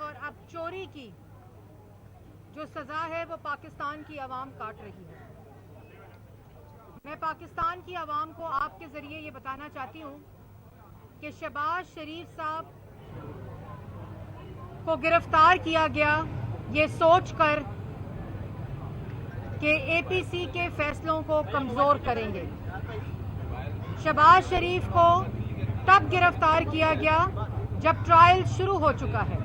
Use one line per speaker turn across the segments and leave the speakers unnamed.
और अब चोरी की जो सज़ा है वो पाकिस्तान की आवाम काट रही है। मैं पाकिस्तान की आवाम को आपके ज़रिए ये बताना चाहती हूँ कि शहबाज शरीफ साहब को गिरफ्तार किया गया ये सोचकर कि एपीसी के फैसलों को कमज़ोर करेंगे। शहबाज शरीफ को तब गिरफ्तार किया गया जब ट्रायल शुरू हो चुका है।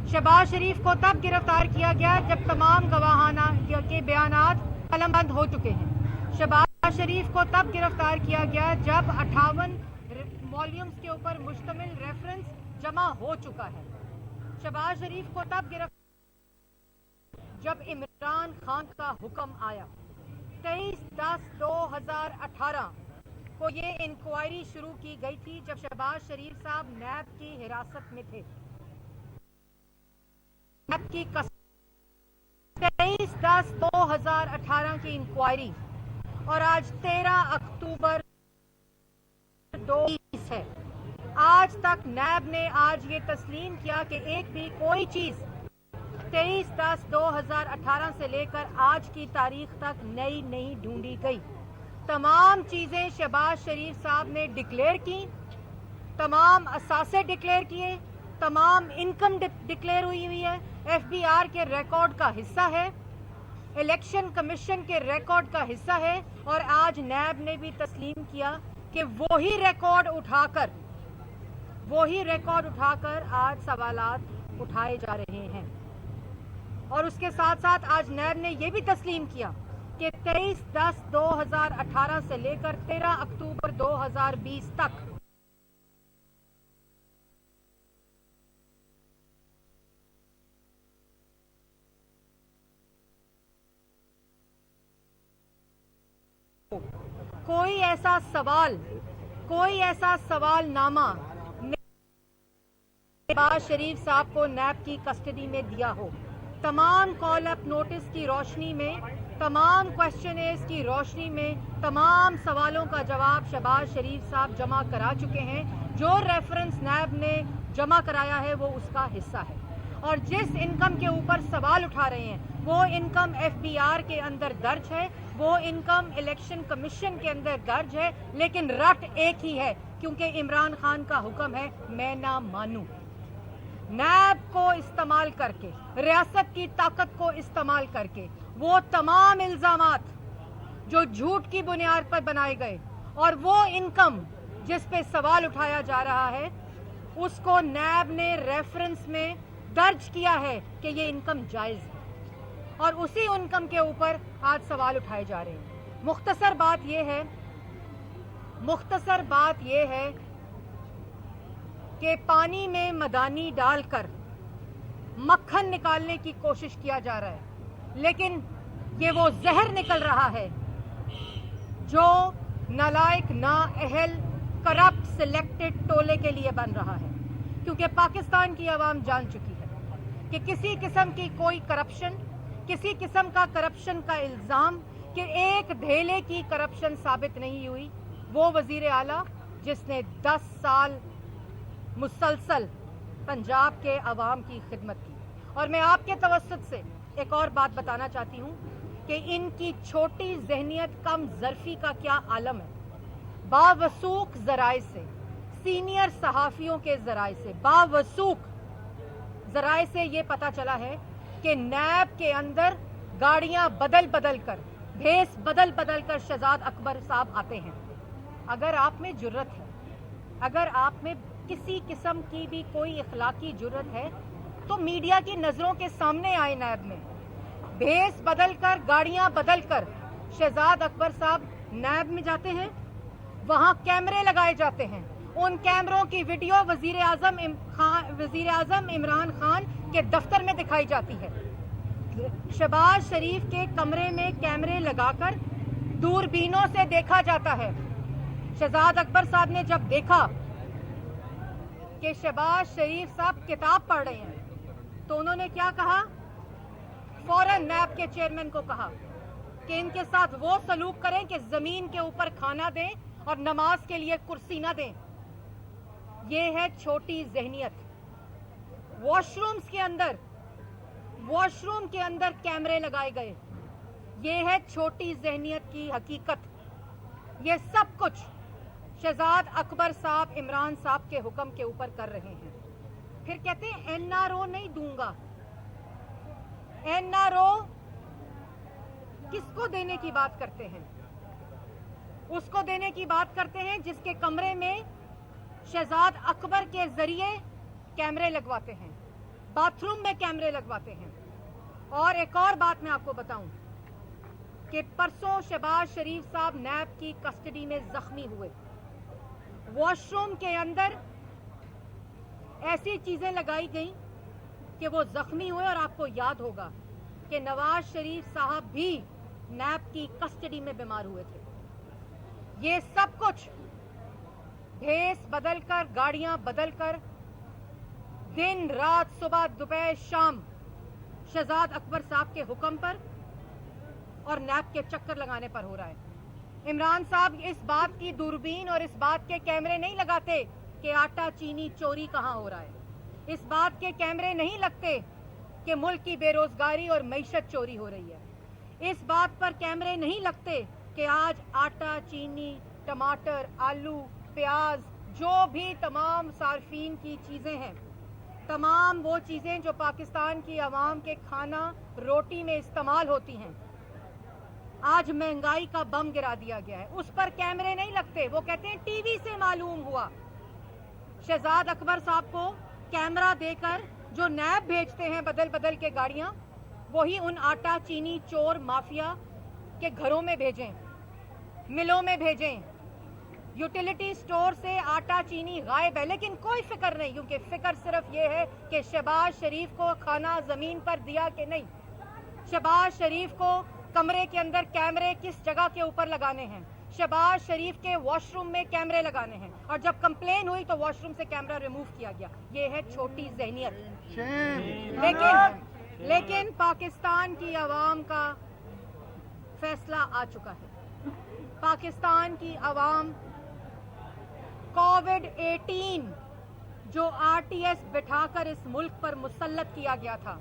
शहबाज शरीफ को तब गिरफ्तार किया गया जब तमाम गवाहाना के बयानात कलमबंद हो चुके हैं। शहबाज शरीफ को तब गिरफ्तार किया गया जब 58 वॉल्यूम्स के ऊपर मुश्तमिल रेफरेंस जमा हो चुका है। शहबाज शरीफ को तब गिरफ्तार जब इमरान खान का हुक्म आया। 23/10/2018 को ये इंक्वायरी शुरू की गई थी जब शहबाज शरीफ साहब नैब की हिरासत में थे। नैब की 23/10/2018 की इंक्वायरी और आज 13 अक्टूबर 2020 है। आज तक नैब ने आज ये तस्लीम किया कि एक भी कोई चीज 23/10/2018 से लेकर आज की तारीख तक नई नहीं ढूंढी गई। तमाम चीजें शहबाज शरीफ साहब ने डिक्लेयर की, तमाम असासे डिक्लेयर किए, तमाम इनकम डिक्लेयर हुई है, एफबीआर के रिकॉर्ड का हिस्सा है, इलेक्शन कमीशन के रिकॉर्ड का हिस्सा है। और आज नैब ने भी तस्लीम किया कि वही रिकॉर्ड उठाकर आज सवालात उठाए जा रहे हैं। और उसके साथ साथ आज नैब ने यह भी तस्लीम किया कि 23/10/2018 से लेकर 13 अक्टूबर 2020 तक कोई ऐसा सवालनामा शहबाज शरीफ साहब को नैब की कस्टडी में दिया हो। तमाम कॉल अप नोटिस की रोशनी में, तमाम क्वेश्चनर्स की रोशनी में तमाम सवालों का जवाब शहबाज शरीफ साहब जमा करा चुके हैं। जो रेफरेंस नैब ने जमा कराया है वो उसका हिस्सा है। और जिस इनकम के ऊपर सवाल उठा रहे हैं वो इनकम एफबीआर के अंदर दर्ज है, वो इनकम इलेक्शन कमीशन के अंदर दर्ज है, लेकिन रट एक ही है, क्योंकि इमरान खान का हुक्म है मैं ना मानूं। नैब को इस्तेमाल करके, रियासत की ताकत को इस्तेमाल करके वो तमाम इल्जामात जो झूठ की बुनियाद पर बनाए गए और वो इनकम जिस पे सवाल उठाया जा रहा है उसको नैब ने रेफरेंस में दर्ज किया है कि ये इनकम जायज है और उसी इनकम के ऊपर आज सवाल उठाए जा रहे हैं। मुख्तसर बात ये है कि पानी में मदानी डालकर मक्खन निकालने की कोशिश किया जा रहा है, लेकिन ये वो जहर निकल रहा है जो नालायक, नाअहल, करप्ट सिलेक्टेड टोले के लिए बन रहा है। क्योंकि पाकिस्तान की आवाम जान चुकी है कि किसी किस्म की कोई करप्शन, किसी किस्म का करप्शन का इल्जाम कि एक ढेले की करप्शन साबित नहीं हुई। वो वजीर आला जिसने 10 साल मुसलसल पंजाब के अवाम की खिदमत की। और मैं आपके तवस्सुत से एक और बात बताना चाहती हूँ कि इनकी छोटी जहनियत, कम ज़र्फी का क्या आलम है। बावसूख ज़राए से, सीनियर सहाफ़ियों के ज़राए से, बावसूख ज़राए से ये पता चला है कि नैब के अंदर गाड़ियां बदल कर, भेस बदल कर शहजाद अकबर साहब आते हैं। अगर आप में जुर्रत है, अगर आप में किसी किस्म की भी कोई इखलाकी जुर्रत है तो मीडिया की नजरों के सामने आए। नैब में भेस बदल कर, गाड़ियां बदल कर शहजाद अकबर साहब नैब में जाते हैं, वहां कैमरे लगाए जाते हैं। उन कैमरों की वीडियो वजीर आजम इमरान खान के दफ्तर में दिखाई जाती है। शहबाज शरीफ के कमरे में कैमरे लगाकर दूरबीनों से देखा जाता है। शहजाद अकबर साहब ने जब देखा कि शहबाज शरीफ साहब किताब पढ़ रहे हैं तो उन्होंने क्या कहा, फौरन नैब के चेयरमैन को कहा कि इनके साथ वो सलूक करें कि जमीन के ऊपर खाना दें और नमाज के लिए कुर्सी ना दें। ये है छोटी जहनियत। वॉशरूम के अंदर कैमरे लगाए गए। ये है छोटी जहनियत की हकीकत। ये सब कुछ शहजाद अकबर साहब इमरान साहब के हुक्म के ऊपर कर रहे हैं। फिर कहते हैं एनआरओ नहीं दूंगा। एनआरओ किसको देने की बात करते हैं? उसको देने की बात करते हैं जिसके कमरे में शहजाद अकबर के जरिए कैमरे लगवाते हैं, बाथरूम में कैमरे लगवाते हैं। और एक और बात मैं आपको बताऊं कि परसों शहबाज शरीफ साहब नैब की कस्टडी में जख्मी हुए। वॉशरूम के अंदर ऐसी चीजें लगाई गई कि वो जख्मी हुए। और आपको याद होगा कि नवाज शरीफ साहब भी नैब की कस्टडी में बीमार हुए थे। ये सब कुछ भेस बदलकर, गाड़ियां बदलकर, दिन रात, सुबह दोपहर शाम शहजाद अकबर साहब के हुक्म पर और नैब के चक्कर लगाने पर हो रहा है। इमरान साहब इस बात की दूरबीन और इस बात के कैमरे नहीं लगाते कि आटा चीनी चोरी कहां हो रहा है। इस बात के कैमरे नहीं लगते कि मुल्क की बेरोजगारी और मईशत चोरी हो रही है। इस बात पर कैमरे नहीं लगते कि आज आटा, चीनी, टमाटर, आलू, प्याज, जो भी तमाम सार्फिन की चीजें हैं, तमाम वो चीजें जो पाकिस्तान की आवाम के खाना रोटी में इस्तेमाल होती हैं, आज महंगाई का बम गिरा दिया गया है। उस पर कैमरे नहीं लगते। वो कहते हैं टीवी से मालूम हुआ। शहजाद अकबर साहब को कैमरा देकर जो नैब भेजते हैं बदल बदल के गाड़ियां, वही उन आटा चीनी चोर माफिया के घरों में भेजें, मिलों में भेजें। यूटिलिटी स्टोर से आटा चीनी गायब है, लेकिन कोई फिक्र नहीं, क्योंकि फिक्र सिर्फ ये है कि शहबाज शरीफ को खाना जमीन पर दिया कि नहीं, शहबाज शरीफ को कमरे के अंदर कैमरे किस जगह के ऊपर लगाने हैं, शहबाज शरीफ के वॉशरूम में कैमरे लगाने हैं। और जब कंप्लेन हुई तो वॉशरूम से कैमरा रिमूव किया गया। ये है छोटी जहनियत। लेकिन पाकिस्तान की आवाम का फैसला आ चुका है। पाकिस्तान की आवाम कोविड-18 जो आरटीएस बिठाकर इस मुल्क पर मुसल्लत किया गया था,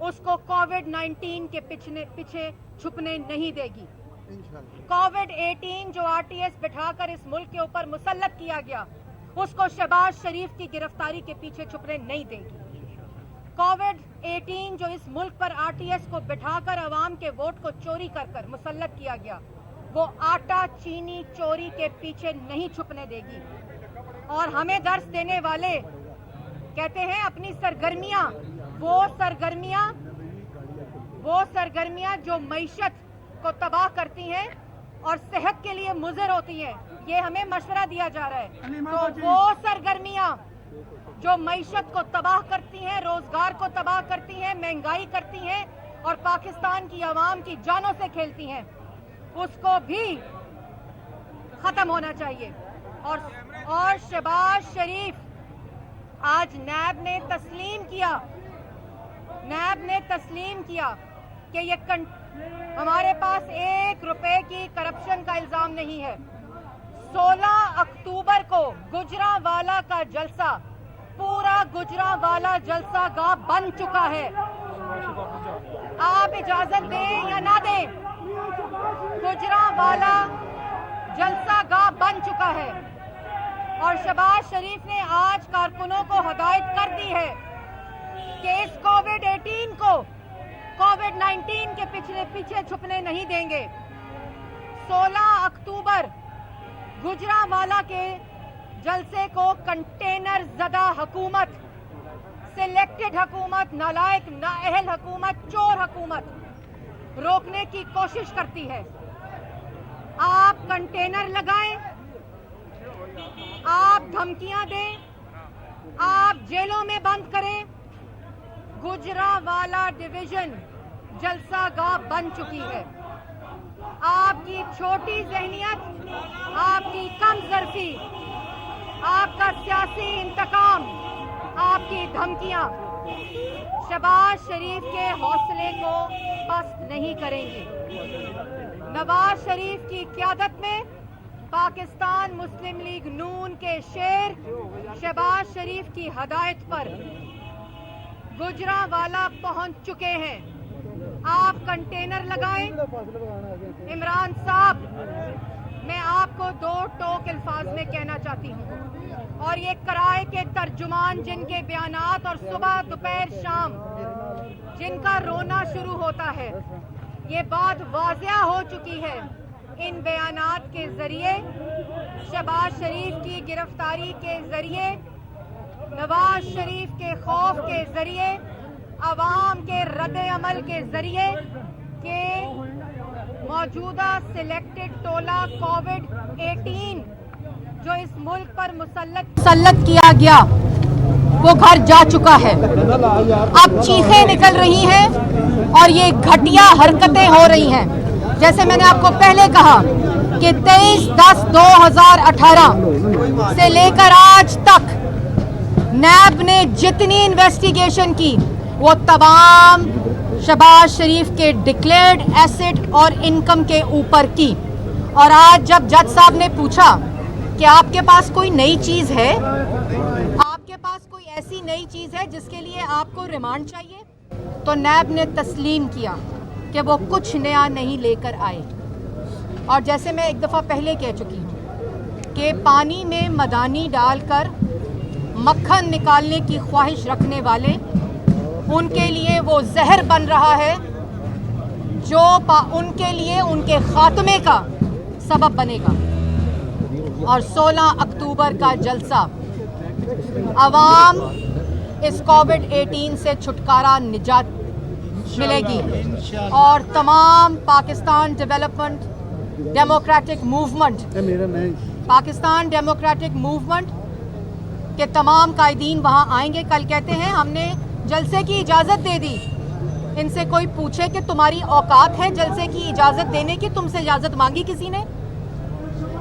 उसको कोविड-19 के पीछे छुपने नहीं देगी। कोविड-18 जो आरटीएस बिठाकर इस मुल्क के ऊपर मुसल्लत किया गया, उसको शहबाज शरीफ की गिरफ्तारी के पीछे छुपने नहीं देगी। कोविड-18 जो इस मुल्क पर आरटीएस को बिठाकर अवाम के वोट को चोरी कर मुसल्लत किया गया, वो आटा चीनी चोरी के पीछे नहीं छुपने देगी। और हमें दर्श देने वाले कहते हैं अपनी सरगर्मियां, वो सरगर्मियां जो मईशत को तबाह करती हैं और सेहत के लिए मुज़र होती हैं, ये हमें मशवरा दिया जा रहा है। तो वो सरगर्मियां जो मईशत को तबाह करती हैं, रोजगार को तबाह करती हैं, महंगाई करती हैं और पाकिस्तान की आवाम की जानों से खेलती हैं, उसको भी खत्म होना चाहिए। और शहबाज शरीफ, आज नैब ने तस्लीम किया कि ये हमारे पास 1 रुपए की करप्शन का इल्जाम नहीं है। 16 अक्टूबर को गुजरांवाला का जलसा, पूरा गुजरांवाला जलसा गाह बन चुका है। आप इजाजत दें या ना दें, गुजरांवाला जलसा गाह बन चुका है। और शहबाज शरीफ ने आज कारकुनों को हदायत कर दी है कि इस कोविड-18 को कोविड-19 के पीछे छुपने नहीं देंगे। 16 अक्टूबर गुजरांवाला के जलसे को कंटेनर ज़दा हुकूमत, सिलेक्टेड हुकूमत, नालायक नाअहल हुकूमत, चोर हुकूमत रोकने की कोशिश करती है। आप कंटेनर लगाएं, आप धमकियां दें, आप जेलों में बंद करें, गुजरांवाला डिवीजन जलसागाह बन चुकी है। आपकी छोटी जहनियत, आपकी कमजोरी, आपका सियासी इंतकाम, आपकी धमकियां शहबाज शरीफ के हौसले को पस्त नहीं करेंगी। नवाज शरीफ की क़यादत में पाकिस्तान मुस्लिम लीग नून के शेर शहबाज शरीफ की हदायत पर गुजरांवाला पहुंच चुके हैं। आप कंटेनर लगाएं। इमरान साहब, मैं आपको दो टोक अल्फाज में कहना चाहती हूँ, और ये कराए के तर्जुमान जिनके बयानात और सुबह दोपहर शाम जिनका रोना शुरू होता है, ये बात वाज़िया हो चुकी है। इन बयानात के जरिए, शहबाज शरीफ की गिरफ्तारी के जरिए, नवाज शरीफ के खौफ के जरिए, अवाम के रद्द अमल के जरिए कि मौजूदा सिलेक्टेड टोला कोविड-18 जो इस मुल्क पर मुसल्लत किया गया वो घर जा चुका है। अब चीखें निकल रही हैं और ये घटिया हरकतें हो रही हैं। जैसे मैंने आपको पहले कहा कि 23/10/2018 से लेकर आज तक नैब ने जितनी इन्वेस्टिगेशन की वो तमाम शहबाज शरीफ के डिक्लेयर्ड एसेट और इनकम के ऊपर की। और आज जब जज साहब ने पूछा कि आपके पास कोई नई चीज़ है, आपके पास कोई ऐसी नई चीज़ है जिसके लिए आपको रिमांड चाहिए, तो नैब ने तस्लीम किया कि वो कुछ नया नहीं लेकर आए। और जैसे मैं एक दफ़ा पहले कह चुकी हूँ कि पानी में मदानी डालकर मक्खन निकालने की ख्वाहिश रखने वाले, उनके लिए वो जहर बन रहा है जो उनके लिए उनके खात्मे का सबब बनेगा। और 16 अक्टूबर का जलसा अवाम इस कोविड-18 से छुटकारा निजात मिलेगी और तमाम पाकिस्तान डेमोक्रेटिक मूवमेंट के तमाम कायदीन वहाँ आएंगे। कल कहते हैं हमने जलसे की इजाज़त दे दी। इनसे कोई पूछे कि तुम्हारी औकात है जलसे की इजाज़त देने की? तुमसे इजाज़त मांगी किसी ने?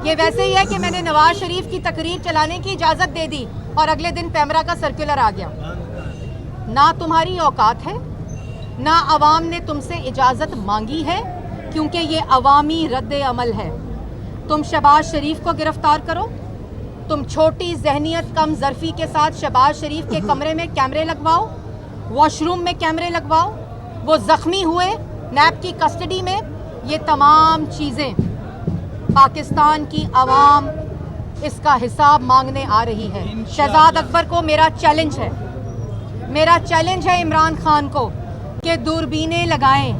ये वैसे ही है कि मैंने नवाज शरीफ की तकरीर चलाने की इजाज़त दे दी और अगले दिन पैमरा का सर्कुलर आ गया। ना तुम्हारी औकात है, ना अवाम ने तुमसे इजाज़त मांगी है, क्योंकि ये अवामी रद्द अमल है। तुम शहबाज शरीफ को गिरफ्तार करो, तुम छोटी जहनियत कम ज़र्फ़ी के साथ शहबाज शरीफ के कमरे में कैमरे लगवाओ, वॉशरूम में कैमरे लगवाओ, वो ज़ख्मी हुए नैब की कस्टडी में। ये तमाम चीज़ें पाकिस्तान की आवाम इसका हिसाब मांगने आ रही है। शहजाद अकबर को मेरा चैलेंज है इमरान खान को कि दूरबीनें लगाएं,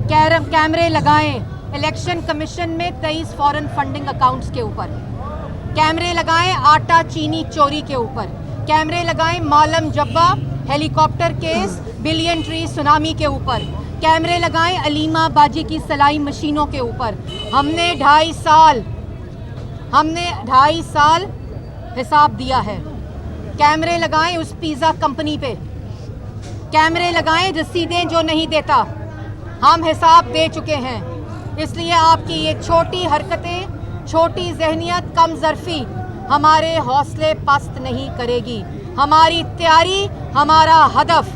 कैमरे लगाएं इलेक्शन कमीशन में 23 फॉरेन फंडिंग अकाउंट्स के ऊपर, कैमरे लगाएं आटा चीनी चोरी के ऊपर, कैमरे लगाएं Malam Jabba helicopter case billion tree tsunami के ऊपर, कैमरे लगाएं अलीमा बाजी की सिलाई मशीनों के ऊपर। हमने 2.5 साल हिसाब दिया है। कैमरे लगाएं उस पिज़्ज़ा कंपनी पे, कैमरे लगाएं रसीदें जो नहीं देता, हम हिसाब दे चुके हैं। इसलिए आपकी ये छोटी हरकतें, छोटी जहनियत कम ज़र्फ़ी हमारे हौसले पस्त नहीं करेगी। हमारी तैयारी, हमारा हदफ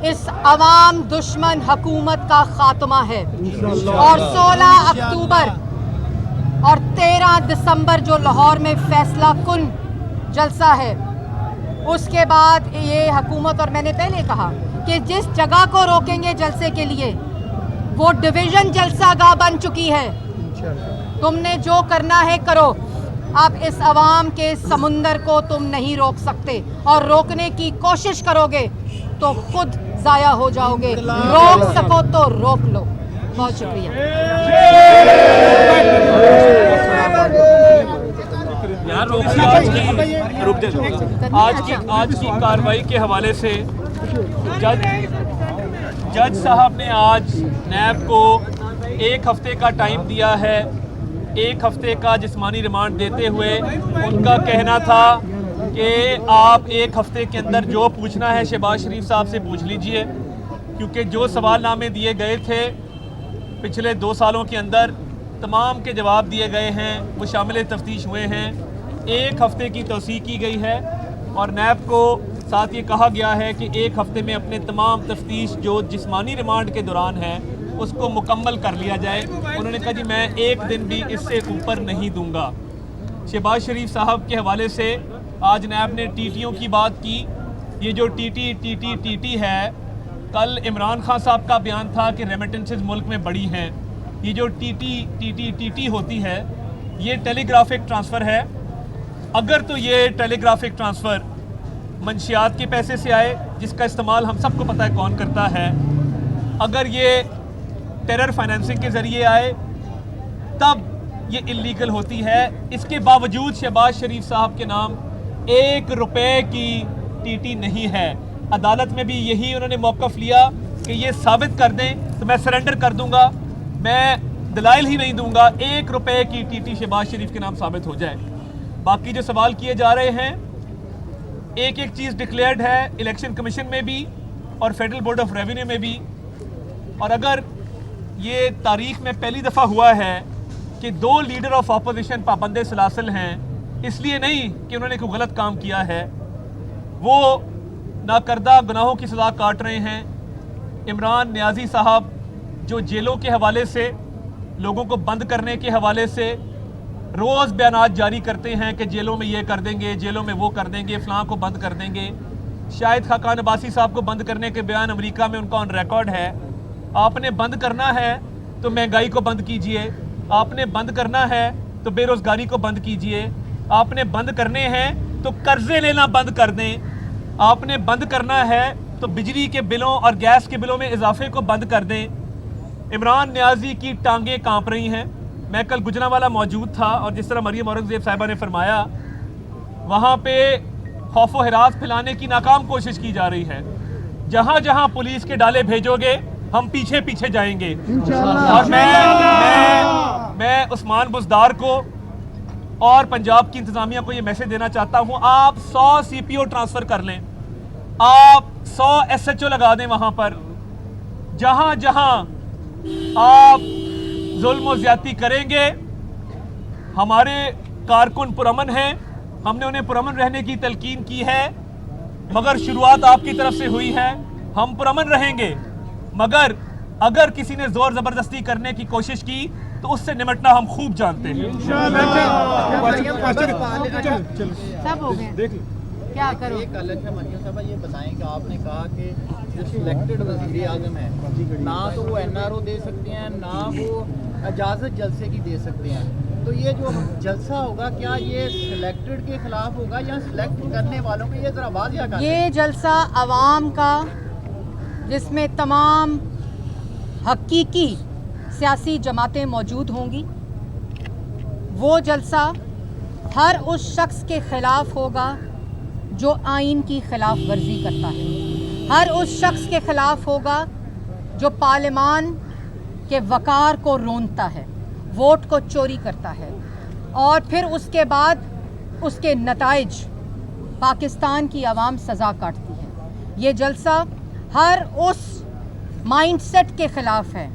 इस अवाम दुश्मन हुकूमत का खात्मा है। और 16 अक्टूबर और 13 दिसंबर जो लाहौर में फैसला कुन जलसा है, उसके बाद ये हुकूमत, और मैंने पहले कहा कि जिस जगह को रोकेंगे जलसे के लिए वो डिवीज़न जलसागाह बन चुकी है। तुमने जो करना है करो, अब इस अवाम के समुंदर को तुम नहीं रोक सकते, और रोकने की कोशिश करोगे तो खुद ज़ाया हो जाओगे। रोक सको तो रोक लो। बहुत शुक्रिया।
आज की कार्रवाई के हवाले से जज साहब ने आज नैब को 1 हफ्ते का टाइम दिया है। 1 हफ्ते का जिस्मानी रिमांड देते हुए उनका कहना था कि आप 1 हफ्ते के अंदर जो पूछना है शहबाज शरीफ साहब से पूछ लीजिए, क्योंकि जो सवालनामे दिए गए थे पिछले 2 सालों के अंदर तमाम के जवाब दिए गए हैं, वो शामिल तफ्तीश हुए हैं। 1 हफ्ते की तौसीक की गई है और नैब को साथ ये कहा गया है कि 1 हफ्ते में अपने तमाम तफ्तीश जो जिस्मानी रिमांड के दौरान है उसको मुकम्मल कर लिया जाए। उन्होंने कहा जी मैं 1 दिन भी इससे ऊपर नहीं दूंगा। शहबाज शरीफ साहब के हवाले से आज नैब ने टीटीओ की बात की, ये जो टीटी है, कल इमरान खान साहब का बयान था कि रेमिटेंसेस मुल्क में बड़ी हैं। ये जो टीटी होती है, ये टेलीग्राफिक ट्रांसफ़र है। अगर तो ये टेलीग्राफिक ट्रांसफ़र मंशियात के पैसे से आए, जिसका इस्तेमाल हम सबको पता है कौन करता है, अगर ये टेरर फाइनेंसिंग के ज़रिए आए, तब ये इल्लीगल होती है। इसके बावजूद शहबाज शरीफ साहब के नाम 1 रुपए की टीटी नहीं है। अदालत में भी यही उन्होंने मौक़िफ़ लिया कि ये साबित कर दें तो मैं सरेंडर कर दूंगा, मैं दलाइल ही नहीं दूंगा, 1 रुपए की टीटी शहबाज शरीफ के नाम साबित हो जाए। बाकी जो सवाल किए जा रहे हैं, एक एक चीज़ डिक्लेयर्ड है इलेक्शन कमीशन में भी और फेडरल बोर्ड ऑफ रेवेन्यू में भी। और अगर ये तारीख में पहली दफ़ा हुआ है कि 2 लीडर ऑफ अपोजिशन पाबंदे सलासिल हैं, इसलिए नहीं कि उन्होंने कोई गलत काम किया है, वो नाकर्दा गुनाहों की सज़ा काट रहे हैं। इमरान नियाज़ी साहब जो जेलों के हवाले से, लोगों को बंद करने के हवाले से रोज़ बयानात जारी करते हैं कि जेलों में ये कर देंगे, जेलों में वो कर देंगे, फ़लाँ को बंद कर देंगे। शाहिद खाकान अब्बासी साहब को बंद करने के बयान अमेरिका में उनका ऑन रिकॉर्ड है। आपने बंद करना है तो महंगाई को बंद कीजिए, आपने बंद करना है तो बेरोज़गारी को बंद कीजिए, आपने बंद करने हैं तो कर्ज़े लेना बंद कर दें, आपने बंद करना है तो बिजली के बिलों और गैस के बिलों में इजाफे को बंद कर दें। इमरान नियाज़ी की टांगें कांप रही हैं। मैं कल गुजरांवाला मौजूद था और जिस तरह मरियम औरंगज़ेब साहिबा ने फरमाया, वहाँ पे खौफ व हिरास फैलाने की नाकाम कोशिश की जा रही है। जहाँ जहाँ पुलिस के डाले भेजोगे हम पीछे पीछे जाएंगे। और मैं उस्मान बुज़दार को और पंजाब की इंतज़ामिया को ये मैसेज देना चाहता हूँ, आप 100 CPO ट्रांसफ़र कर लें, आप 100 SHO लगा दें वहाँ पर। जहाँ जहाँ आप जुल्म और ज़्यादती करेंगे, हमारे कारकुन पुरअमन हैं, हमने उन्हें पुरअमन रहने की तलकीन की है, मगर शुरुआत आपकी तरफ से हुई है। हम पुरअमन रहेंगे, मगर अगर किसी ने जोर ज़बरदस्ती करने की कोशिश की तो उससे निमटना हम खूब जानते हैं।
सब हो गए, क्या करो?
एक अलग है मरियम साहब, ये बताएं कि आपने कहा कि जो सिलेक्टेड वज़ीर आज़म है, ना तो वो NRO दे सकते हैं, ना वो इजाज़त जलसे की दे सकते हैं, तो ये जो जलसा होगा क्या ये सिलेक्टेड के खिलाफ होगा या सिलेक्ट करने वालों को? ये ज़रा वाज़िया कर।
ये जलसा आवाम का, जिसमें तमाम हकीकी सियासी जमातें मौजूद होंगी, वो जलसा हर उस शख्स के ख़िलाफ़ होगा जो आइन की खिलाफ वर्जी करता है, हर उस शख्स के ख़िलाफ़ होगा जो पार्लिमान के वक़ार को रोंदता है, वोट को चोरी करता है, और फिर उसके बाद उसके नताइज पाकिस्तान की आवाम सज़ा काटती है। ये जलसा हर उस माइंडसेट के ख़िलाफ़ है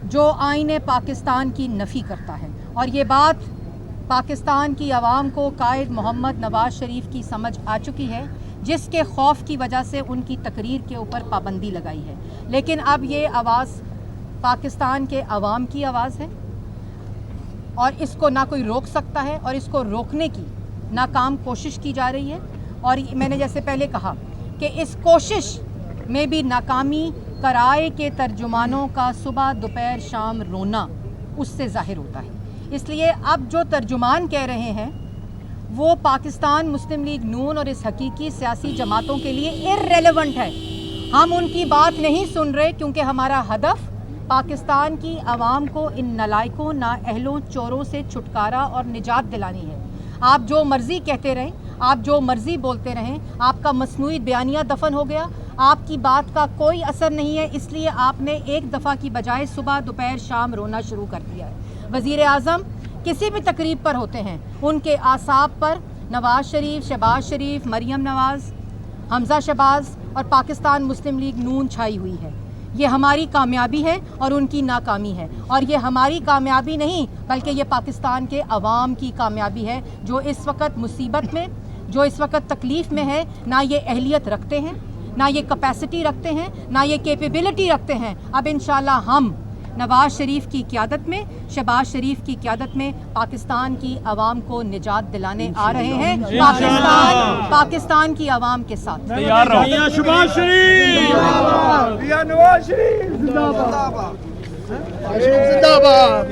जो आईन पाकिस्तान की नफ़ी करता है। और ये बात पाकिस्तान की आवाम को कायद मोहम्मद नवाज़ शरीफ की समझ आ चुकी है, जिसके खौफ की वजह से उनकी तकरीर के ऊपर पाबंदी लगाई है। लेकिन अब ये आवाज़ पाकिस्तान के अवाम की आवाज़ है और इसको ना कोई रोक सकता है, और इसको रोकने की नाकाम कोशिश की जा रही है। और मैंने जैसे पहले कहा कि इस कोशिश में भी नाकामी कराए के तर्जुमानों का सुबह दोपहर शाम रोना उससे ज़ाहिर होता है। इसलिए अब जो तर्जुमान कह रहे हैं वो पाकिस्तान मुस्लिम लीग नून और इस हकीकी सियासी जमातों के लिए इर्रेलेवेंट है। हम उनकी बात नहीं सुन रहे, क्योंकि हमारा हदफ पाकिस्तान की आवाम को इन नलायकों, नाअहलों, चोरों से छुटकारा और निजात दिलानी है। आप जो मर्ज़ी कहते रहें, आप जो मर्ज़ी बोलते रहें, आपका मसनूई बयानिया दफन हो गया, आपकी बात का कोई असर नहीं है। इसलिए आपने एक दफ़ा की बजाय सुबह दोपहर शाम रोना शुरू कर दिया है। वज़ीर आज़म किसी भी तकरीब पर होते हैं, उनके आसाब पर नवाज़ शरीफ, शहबाज शरीफ, मरियम नवाज़, हमज़ा शहबाज और पाकिस्तान मुस्लिम लीग नून छाई हुई है। ये हमारी कामयाबी है और उनकी नाकामी है। और ये हमारी कामयाबी नहीं, बल्कि ये पाकिस्तान के अवाम की कामयाबी है, जो इस वक्त मुसीबत में, जो इस वक्त तकलीफ़ में है। ना ये अहलियत रखते हैं, ना ये कैपेसिटी रखते हैं, ना ये कैपेबिलिटी रखते हैं। अब इंशाल्लाह हम नवाज शरीफ की क़यादत में, शहबाज शरीफ की क़यादत में पाकिस्तान की आवाम को निजात दिलाने आ रहे हैं। पाकिस्तान की आवाम के साथ।
तैयार रहो।
मियां शहबाज शरीफ, मियां नवाज शरीफ जिंदाबाद, जिंदाबाद,